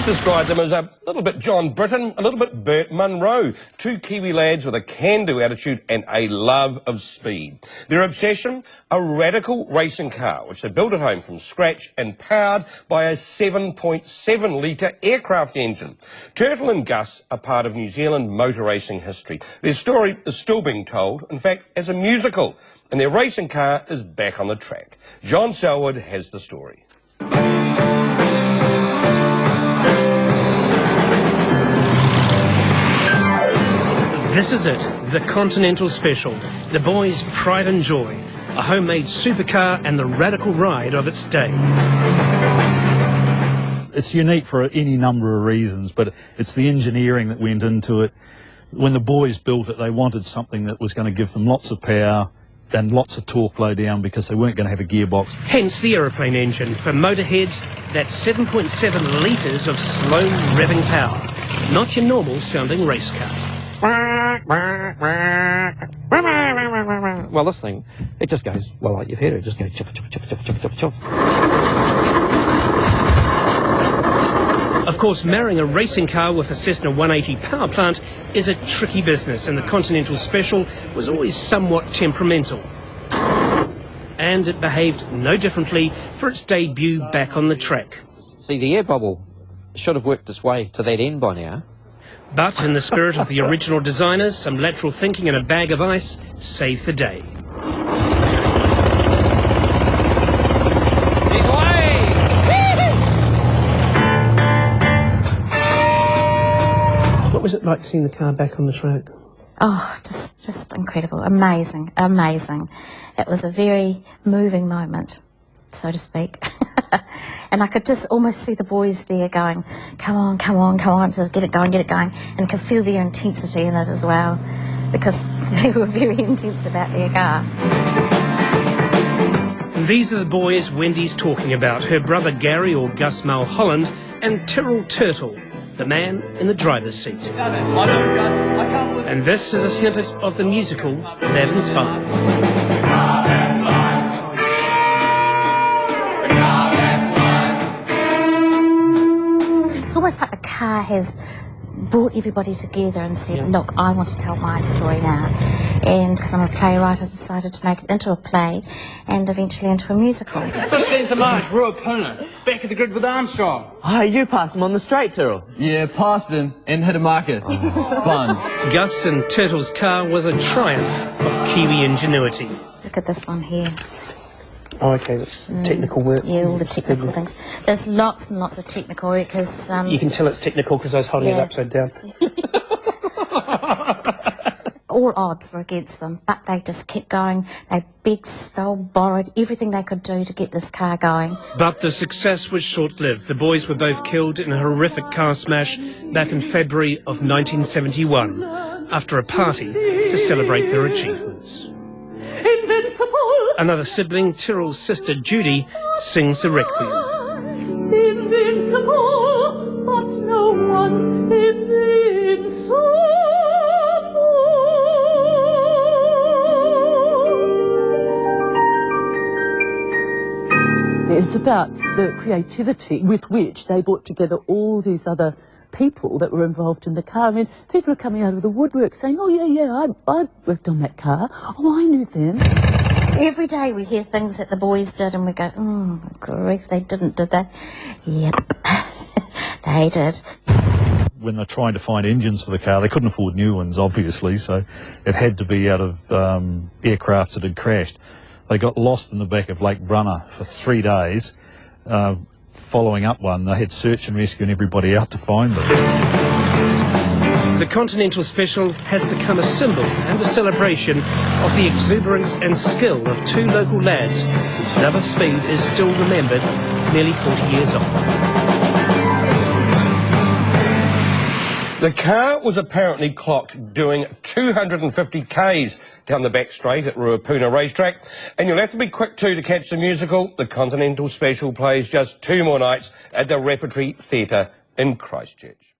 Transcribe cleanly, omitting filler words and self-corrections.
described them as a little bit John Britton, a little bit Burt Munro. Two Kiwi lads with a can-do attitude and a love of speed. Their obsession? A radical racing car, which they built at home from scratch and powered by a 7.7 litre aircraft engine. Turtill and Gus are part of New Zealand motor racing history. Their story is still being told, in fact, as a musical, and their racing car is back on the track. John Selwood has the story. This is it, the Continental Special, the boys' pride and joy, a homemade supercar and the radical ride of its day. It's unique for any number of reasons, but it's the engineering that went into it. When the boys built it, they wanted something that was going to give them lots of power and lots of torque low down because they weren't going to have a gearbox. Hence the aeroplane engine. For motorheads, that's 7.7 litres of slow revving power, not your normal sounding race car. Well, this thing, it just goes, well, like you've heard it, just goes chuff, chuff, chuff, chuff, chuff, chuff, chuff. Of course, marrying a racing car with a Cessna 180 power plant is a tricky business, and the Continental Special was always somewhat temperamental. And it behaved no differently for its debut back on the track. See, the air bubble should have worked its way to that end by now. But in the spirit of the original designers, some lateral thinking and a bag of ice saved the day. What was it like seeing the car back on the track? Oh, just incredible, amazing, amazing. It was a very moving moment, so to speak. And I could just almost see the boys there going, come on, come on, come on, just get it going, and could feel their intensity in it as well, because they were very intense about their car. These are the boys Wendy's talking about, her brother Gary, or Gus Mullholland, and Tyrell Turtill, the man in the driver's seat. And this is a snippet of the musical that inspired. It's almost like the car has brought everybody together and said, look, I want to tell my story now. And because I'm a playwright, I decided to make it into a play and eventually into a musical. 15th of March, Ruapuna, back at the grid with Armstrong. Oh, you passed him on the straight, Tyrell. Yeah, passed him and hit a marker. It's fun. Gus and Turtle's car was a triumph of Kiwi ingenuity. Look at this one here. Oh, okay, that's technical work. Yeah, all the technical things. There's lots and lots of technical work because... you can tell it's technical because I was holding it upside down. All odds were against them, but they just kept going. They begged, stole, borrowed, everything they could do to get this car going. But the success was short-lived. The boys were both killed in a horrific car smash back in February of 1971 after a party to celebrate their achievements. Invincible. Another sibling, Tyrrell's sister Judy, sings the requiem. Invincible, but no one's invincible. It's about the creativity with which they brought together all these other people that were involved in the car. I mean, people are coming out of the woodwork saying, oh, yeah, I worked on that car. Oh, I knew them. Every day we hear things that the boys did and we go, oh, grief, they did they? Yep, they did. When they're trying to find engines for the car, they couldn't afford new ones, obviously, so it had to be out of aircrafts that had crashed. They got lost in the back of Lake Brunner for 3 days. Following up one, they had search and rescue and everybody out to find them. The Continental Special has become a symbol and a celebration of the exuberance and skill of two local lads whose love of speed is still remembered nearly 40 years on. The car was apparently clocked doing 250 k's down the back straight at Ruapuna racetrack. And you'll have to be quick too to catch the musical. The Continental Special plays just 2 more nights at the Repertory Theatre in Christchurch.